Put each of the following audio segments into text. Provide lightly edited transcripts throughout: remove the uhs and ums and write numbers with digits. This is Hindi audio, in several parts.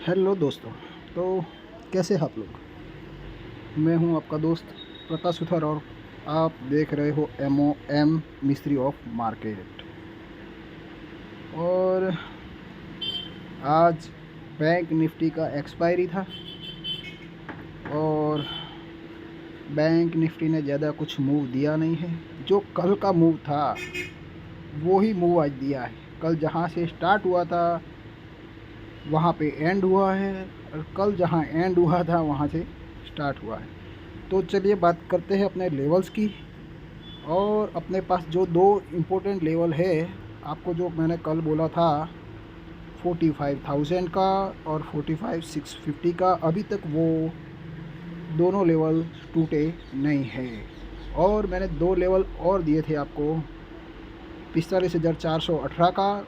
हेलो दोस्तों। तो कैसे हैं आप लोग। मैं हूं आपका दोस्त प्रकाश सुथार और आप देख रहे हो MOM मिस्ट्री ऑफ मार्केट। और आज बैंक निफ्टी का एक्सपायरी था और बैंक निफ्टी ने ज़्यादा कुछ मूव दिया नहीं है। जो कल का मूव था वो ही मूव आज दिया है। कल जहां से स्टार्ट हुआ था वहाँ पे एंड हुआ है और कल जहाँ एंड हुआ था वहाँ से स्टार्ट हुआ है। तो चलिए बात करते हैं अपने लेवल्स की। और अपने पास जो दो इम्पोर्टेंट लेवल है, आपको जो मैंने कल बोला था 45,000 का और 45,650 का, अभी तक वो दोनों लेवल टूटे नहीं है। और मैंने दो लेवल और दिए थे आपको 45,418 का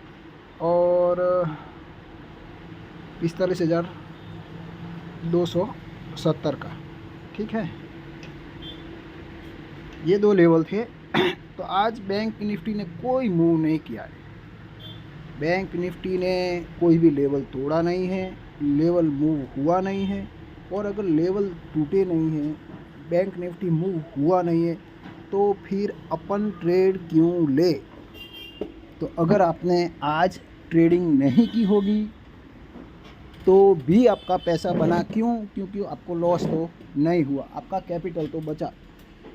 और 45,270 का। ठीक है, ये दो लेवल थे। तो आज बैंक निफ्टी ने कोई मूव नहीं किया है। बैंक निफ्टी ने कोई भी लेवल तोड़ा नहीं है, लेवल मूव हुआ नहीं है। और अगर लेवल टूटे नहीं हैं, बैंक निफ्टी मूव हुआ नहीं है, तो फिर अपन ट्रेड क्यों ले। तो अगर आपने आज ट्रेडिंग नहीं की होगी तो भी आपका पैसा बना क्यों, क्योंकि आपको लॉस तो नहीं हुआ, आपका कैपिटल तो बचा।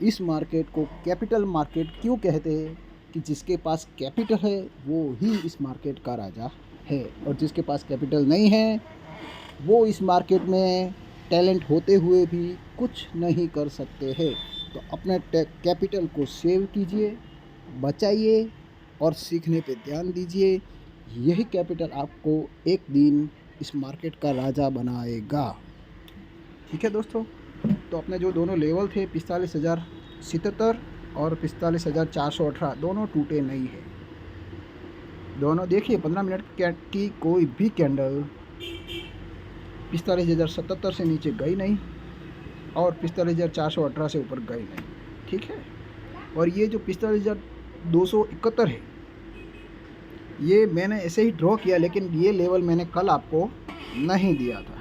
इस मार्केट को कैपिटल मार्केट क्यों कहते हैं कि जिसके पास कैपिटल है वो ही इस मार्केट का राजा है, और जिसके पास कैपिटल नहीं है वो इस मार्केट में टैलेंट होते हुए भी कुछ नहीं कर सकते हैं। तो अपने कैपिटल को सेव कीजिए, बचाइए और सीखने पे ध्यान दीजिए। यही कैपिटल आपको एक दिन इस मार्केट का राजा बनाएगा। ठीक है दोस्तों। तो अपने जो दोनों लेवल थे 45,077 और 45,418, दोनों टूटे नहीं है। दोनों देखिए 15 मिनट की कोई भी कैंडल 45,077 से नीचे गई नहीं और 45,418 से ऊपर गई नहीं। ठीक है, और ये जो 45,271 है ये मैंने ऐसे ही ड्रॉ किया, लेकिन ये लेवल मैंने कल आपको नहीं दिया था।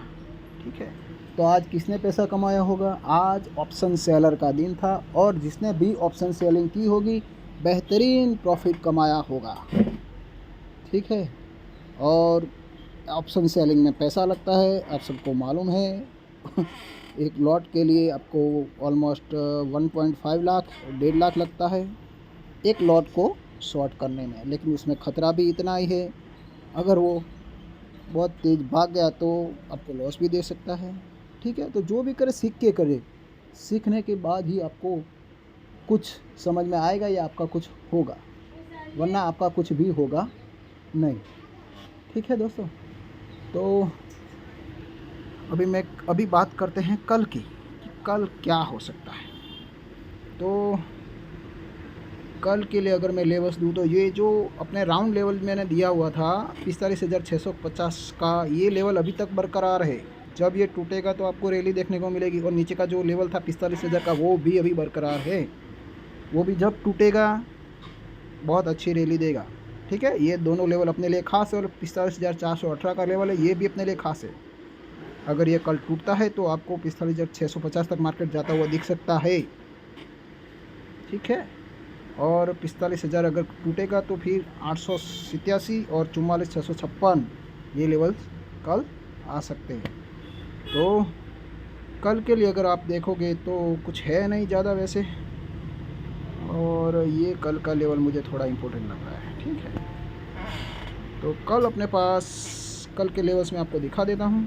ठीक है, तो आज किसने पैसा कमाया होगा। आज ऑप्शन सेलर का दिन था और जिसने भी ऑप्शन सेलिंग की होगी बेहतरीन प्रॉफिट कमाया होगा। ठीक है, और ऑप्शन सेलिंग में पैसा लगता है, आप सबको मालूम है। एक लॉट के लिए आपको ऑलमोस्ट 1.5 लाख 1.5 लाख लगता है एक लॉट को शॉर्ट करने में, लेकिन उसमें ख़तरा भी इतना ही है। अगर वो बहुत तेज़ भाग गया तो आपको लॉस भी दे सकता है। ठीक है, तो जो भी करे सीख के करे, सीखने के बाद ही आपको कुछ समझ में आएगा या आपका कुछ होगा, वरना आपका कुछ भी होगा नहीं। ठीक है दोस्तों, तो अभी बात करते हैं कल की कि कल क्या हो सकता है। तो कल के लिए अगर मैं लेवल्स दूँ तो ये जो अपने राउंड लेवल मैंने दिया हुआ था 45,650 का, ये लेवल अभी तक बरकरार है। जब ये टूटेगा तो आपको रैली देखने को मिलेगी। और नीचे का जो लेवल था 45,000 का वो भी अभी बरकरार है, वो भी जब टूटेगा बहुत अच्छी रैली देगा। ठीक है, ये दोनों लेवल अपने लिए खास है और 45,418 का लेवल है, ये भी अपने लिए खास है। अगर ये कल टूटता है तो आपको 45,650 तक मार्केट जाता हुआ दिख सकता है। ठीक है, और 45,000 अगर टूटेगा तो फिर 887 और 44,656 ये लेवल्स कल आ सकते हैं। तो कल के लिए अगर आप देखोगे तो कुछ है नहीं ज़्यादा वैसे, और ये कल का लेवल मुझे थोड़ा इम्पोर्टेंट लग रहा है। ठीक है, तो कल अपने पास कल के लेवल्स में आपको दिखा देता हूँ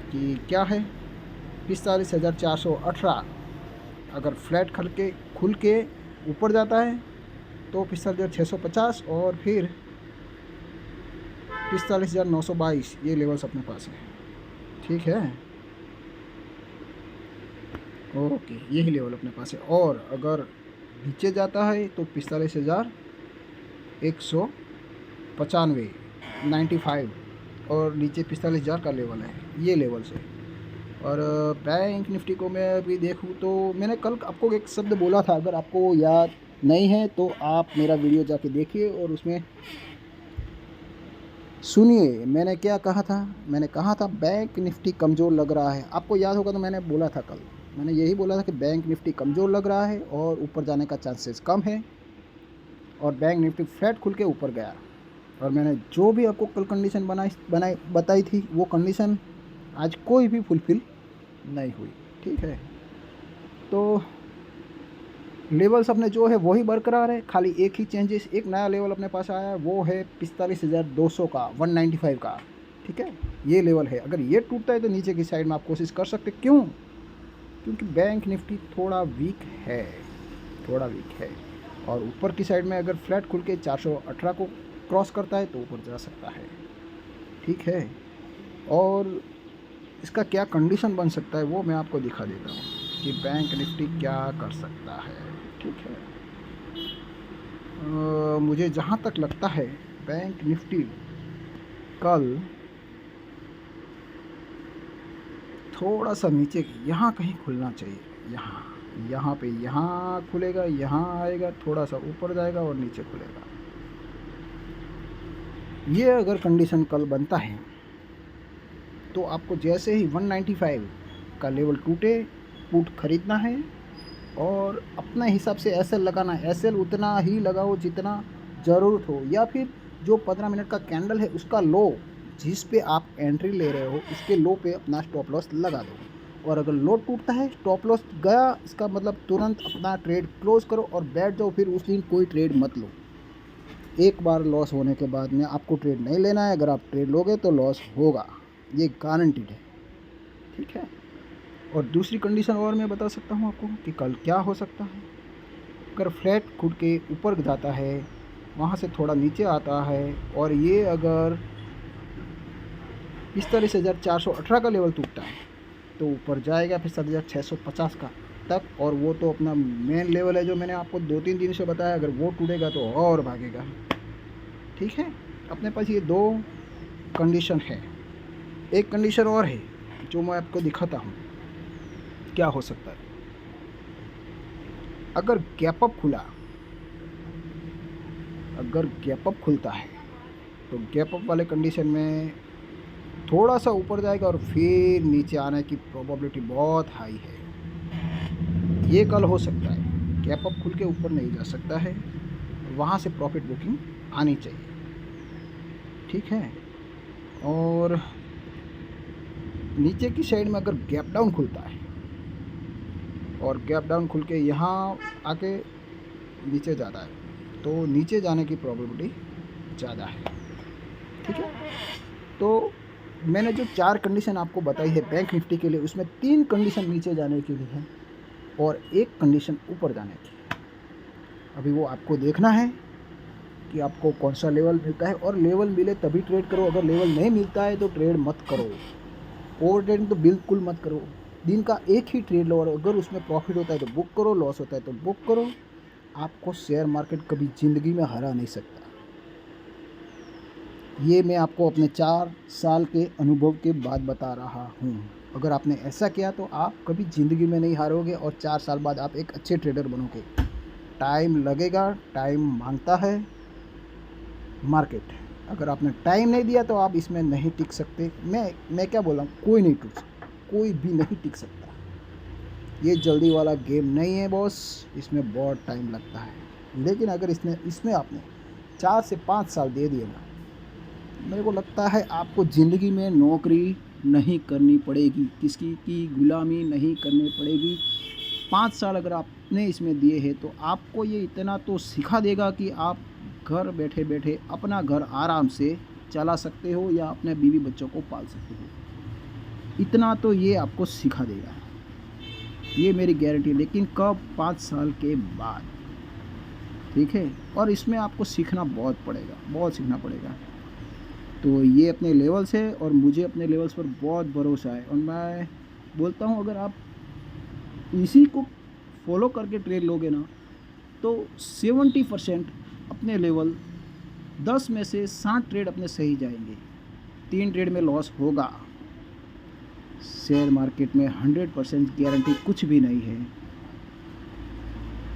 कि क्या है। 45,418 अगर फ्लैट खुल के ऊपर जाता है तो 45,650 और फिर 45,922 ये लेवल्स अपने पास है। ठीक है, ओके, यही लेवल अपने पास है। और अगर नीचे जाता है तो 45,195 95 और नीचे 45,000 का लेवल है, ये लेवल से। और बैंक निफ्टी को मैं अभी देखूँ तो मैंने कल आपको एक शब्द बोला था, अगर आपको याद नहीं है तो आप मेरा वीडियो जाके देखिए और उसमें सुनिए, मैंने क्या कहा था? मैंने कहा था बैंक निफ्टी कमज़ोर लग रहा है। आपको याद होगा तो मैंने बोला था कल। मैंने यही बोला था कि बैंक निफ्टी कमज़ोर लग रहा है और ऊपर जाने का चांसेस कम है, और बैंक निफ्टी फ्लैट खुल के ऊपर गया। और मैंने जो भी आपको कल कंडीशन बताई थी, वो कंडीशन आज कोई भी फुलफ़िल नहीं हुई। ठीक है, तो लेवल्स अपने जो है वही बरकरार है, खाली एक ही चेंजेस, एक नया लेवल अपने पास आया है, वो है 45,200 का, 195 का। ठीक है, ये लेवल है। अगर ये टूटता है तो नीचे की साइड में आप कोशिश कर सकते। क्यों? क्योंकि बैंक निफ्टी थोड़ा वीक है, थोड़ा वीक है। और ऊपर की साइड में अगर फ्लैट खुल के 418 को क्रॉस करता है तो ऊपर जा सकता है। ठीक है, और इसका क्या कंडीशन बन सकता है वो मैं आपको दिखा देता हूँ कि बैंक निफ्टी क्या कर सकता है। ठीक है, मुझे जहाँ तक लगता है बैंक निफ्टी कल थोड़ा सा नीचे यहाँ कहीं खुलना चाहिए। यहाँ पे यहाँ खुलेगा, यहाँ आएगा, थोड़ा सा ऊपर जाएगा और नीचे खुलेगा। ये अगर कंडीशन कल बनता है तो आपको जैसे ही 195 का लेवल टूटे, पुट खरीदना है और अपने हिसाब से एसएल लगाना है। एसएल उतना ही लगाओ जितना ज़रूरत हो, या फिर जो 15 मिनट का कैंडल है उसका लो, जिस पे आप एंट्री ले रहे हो उसके लो पे अपना स्टॉप लॉस लगा दो। और अगर लो टूटता है, स्टॉप लॉस गया, इसका मतलब तुरंत अपना ट्रेड क्लोज करो और बैठ जाओ। फिर उस दिन कोई ट्रेड मत लो। एक बार लॉस होने के बाद में आपको ट्रेड नहीं लेना है। अगर आप ट्रेड लोगे तो लॉस होगा, ये गारंटीड है। ठीक है, और दूसरी कंडीशन और मैं बता सकता हूँ आपको कि कल क्या हो सकता है। अगर फ्लैट खुद के ऊपर जाता है, वहाँ से थोड़ा नीचे आता है, और ये अगर 45,418 का लेवल टूटता है तो ऊपर जाएगा फिर 7,650 का तक, और वो तो अपना मेन लेवल है जो मैंने आपको 2-3 दिन से बताया। अगर वो टूटेगा तो और भागेगा। ठीक है, अपने पास ये दो कंडीशन है। एक कंडीशन और है जो मैं आपको दिखाता हूँ क्या हो सकता है। अगर गैप अप खुलता है तो गैप अप वाले कंडीशन में थोड़ा सा ऊपर जाएगा और फिर नीचे आने की प्रोबेबिलिटी बहुत हाई है। ये कल हो सकता है। गैप अप खुल के ऊपर नहीं जा सकता है, वहाँ से प्रॉफिट बुकिंग आनी चाहिए। ठीक है, और नीचे की साइड में अगर गैप डाउन खुलता है और गैप डाउन खुल के यहाँ आके नीचे जाता है तो नीचे जाने की प्रोबेबिलिटी ज़्यादा है। ठीक है, तो मैंने जो 4 कंडीशन आपको बताई है बैंक निफ्टी के लिए, उसमें 3 कंडीशन नीचे जाने के लिए है और 1 कंडीशन ऊपर जाने की। अभी वो आपको देखना है कि आपको कौन सा लेवल मिलता है, और लेवल मिले तभी ट्रेड करो। अगर लेवल नहीं मिलता है तो ट्रेड मत करो। ओवर ट्रेडिंग तो बिल्कुल मत करो। दिन का एक ही ट्रेड लो, और अगर उसमें प्रॉफिट होता है तो बुक करो, लॉस होता है तो बुक करो। आपको शेयर मार्केट कभी ज़िंदगी में हरा नहीं सकता। ये मैं आपको अपने 4 साल के अनुभव के बाद बता रहा हूँ। अगर आपने ऐसा किया तो आप कभी ज़िंदगी में नहीं हारोगे, और 4 साल बाद आप एक अच्छे ट्रेडर बनोगे। टाइम लगेगा, टाइम मांगता है मार्केट। अगर आपने टाइम नहीं दिया तो आप इसमें नहीं टिक सकते। मैं क्या बोल रहा हूँ, कोई नहीं टिक सकता, कोई भी नहीं टिक सकता। ये जल्दी वाला गेम नहीं है बॉस, इसमें बहुत टाइम लगता है। लेकिन अगर इसमें आपने 4 से 5 साल दे दिए ना, मेरे को लगता है आपको ज़िंदगी में नौकरी नहीं करनी पड़ेगी, किसी की गुलामी नहीं करनी पड़ेगी। 5 साल अगर आपने इसमें दिए हैं तो आपको ये इतना तो सिखा देगा कि आप घर बैठे बैठे अपना घर आराम से चला सकते हो या अपने बीवी बच्चों को पाल सकते हो। इतना तो ये आपको सिखा देगा, ये मेरी गारंटी। लेकिन कब? 5 साल के बाद। ठीक है, और इसमें आपको सीखना बहुत पड़ेगा, बहुत सीखना पड़ेगा। तो ये अपने लेवल्स है और मुझे अपने लेवल्स पर बहुत भरोसा है, और मैं बोलता हूँ अगर आप इसी को फॉलो करके ट्रेड लोगे ना तो 70% अपने लेवल, 10 में से 60 ट्रेड अपने सही जाएंगे। 3 ट्रेड में लॉस होगा। शेयर मार्केट में 100% गारंटी कुछ भी नहीं है।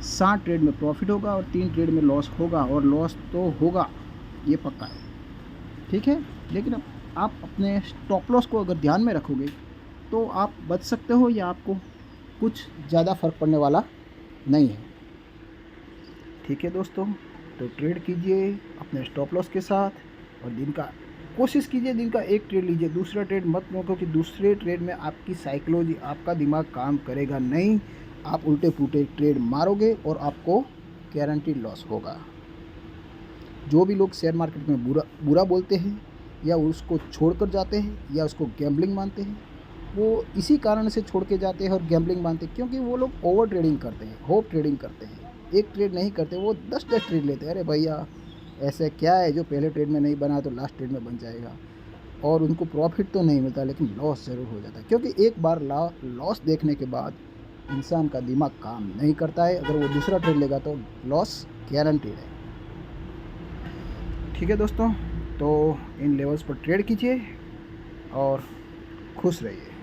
60 ट्रेड में प्रॉफिट होगा और 3 ट्रेड में लॉस होगा, और लॉस तो होगा, ये पक्का है। ठीक है। लेकिन आप अपने स्टॉप लॉस को अगर ध्यान में रखोगे तो आप बच सकते हो, या आपको कुछ ज़्यादा फ़र्क पड़ने वाला नहीं है। ठीक है दोस्तों, तो ट्रेड कीजिए अपने स्टॉप लॉस के साथ, और दिन का कोशिश कीजिए दिन का एक ट्रेड लीजिए, दूसरा ट्रेड मत लो, क्योंकि दूसरे ट्रेड में आपकी साइकोलॉजी, आपका दिमाग काम करेगा नहीं। आप उल्टे पुल्टे ट्रेड मारोगे और आपको गारंटी लॉस होगा। जो भी लोग शेयर मार्केट में बुरा बुरा बोलते हैं, या उसको छोड़कर जाते हैं, या उसको गैम्बलिंग मानते हैं, वो इसी कारण से छोड़ के जाते हैं और गैम्बलिंग मानते हैं, क्योंकि वो लोग ओवर ट्रेडिंग करते हैं, होप ट्रेडिंग करते हैं। एक ट्रेड नहीं करते, वो 10-10 ट्रेड लेते हैं। अरे भैया, ऐसे क्या है जो पहले ट्रेड में नहीं बना तो लास्ट ट्रेड में बन जाएगा, और उनको प्रॉफिट तो नहीं मिलता लेकिन लॉस ज़रूर हो जाता है, क्योंकि एक बार लॉस देखने के बाद इंसान का दिमाग काम नहीं करता है। अगर वो दूसरा ट्रेड लेगा तो लॉस गारंटीड है। ठीक है दोस्तों, तो इन लेवल्स पर ट्रेड कीजिए और खुश रहिए।